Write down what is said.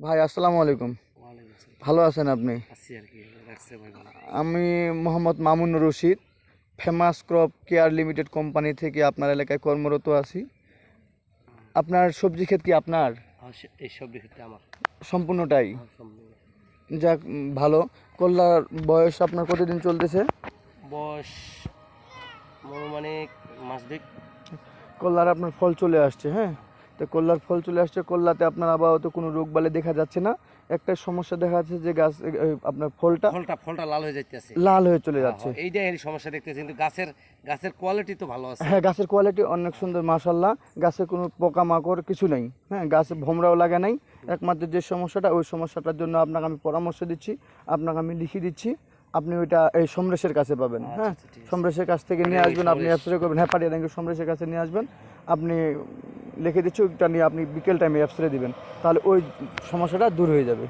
ভাই আসসালামু আলাইকুম। ওয়ালাইকুম আসসালাম। ভালো আছেন আপনি? আছি আর কি, রাখছে ভাই ভালো। আমি Mohammad Mamun Rashid, famous crop care limited company থেকে আপনার এলাকায় কর্মরত আছি। আপনার সবজি ক্ষেত কি আপনার? এই সবজি ক্ষেত্রে আমার সম্পূর্ণটাই? সম্পূর্ণ। যাক, ভালো। কল্যার বয়স আপনার কতদিন চলতেছে? বয়স মানে মাস দুই। কল্যার আপনার ফল চলে আসছে, হ্যাঁ। তো কল্যার ফল চলে আসছে, কল্যাতে আপনার আপাতত কোনো রোগবালাই দেখা যাচ্ছে না। একটা সমস্যা দেখা যাচ্ছে যে গাছ আপনার ফলটা ফলটা লাল হয়ে যাইতেছে। লাল হয়ে চলে যাচ্ছে। এইটাই এই সমস্যা দেখতেছি, কিন্তু গাছের কোয়ালিটি তো ভালো আছে। হ্যাঁ, গাছের কোয়ালিটি অনেক সুন্দর, মাশাল্লাহ। গাছে কোনো পোকামাকড় কিছু নেই, হ্যাঁ। গাছে ভোমরাও লাগে নাই। একমাত্র যে সমস্যাটা, ওই সমস্যাটার জন্য আপনাকে আমি পরামর্শ দিচ্ছি, আপনাকে আমি লিখে দিচ্ছি। আপনি ওইটা এই সমরেশের কাছে পাবেন, হ্যাঁ। আচ্ছা, ঠিক আছে। সমরেশের কাছ থেকে নিয়ে আসবেন, আপনি অ্যাপসরে করবেন, হ্যাঁ, পাঠিয়ে দেন। সমরেশের কাছে নিয়ে আসবেন, আপনি লিখে দিচ্ছি, ওইটা নিয়ে আপনি বিকেল টাইমে অ্যাপসরে দিবেন, তাহলে ওই সমস্যাটা দূর হয়ে যাবে।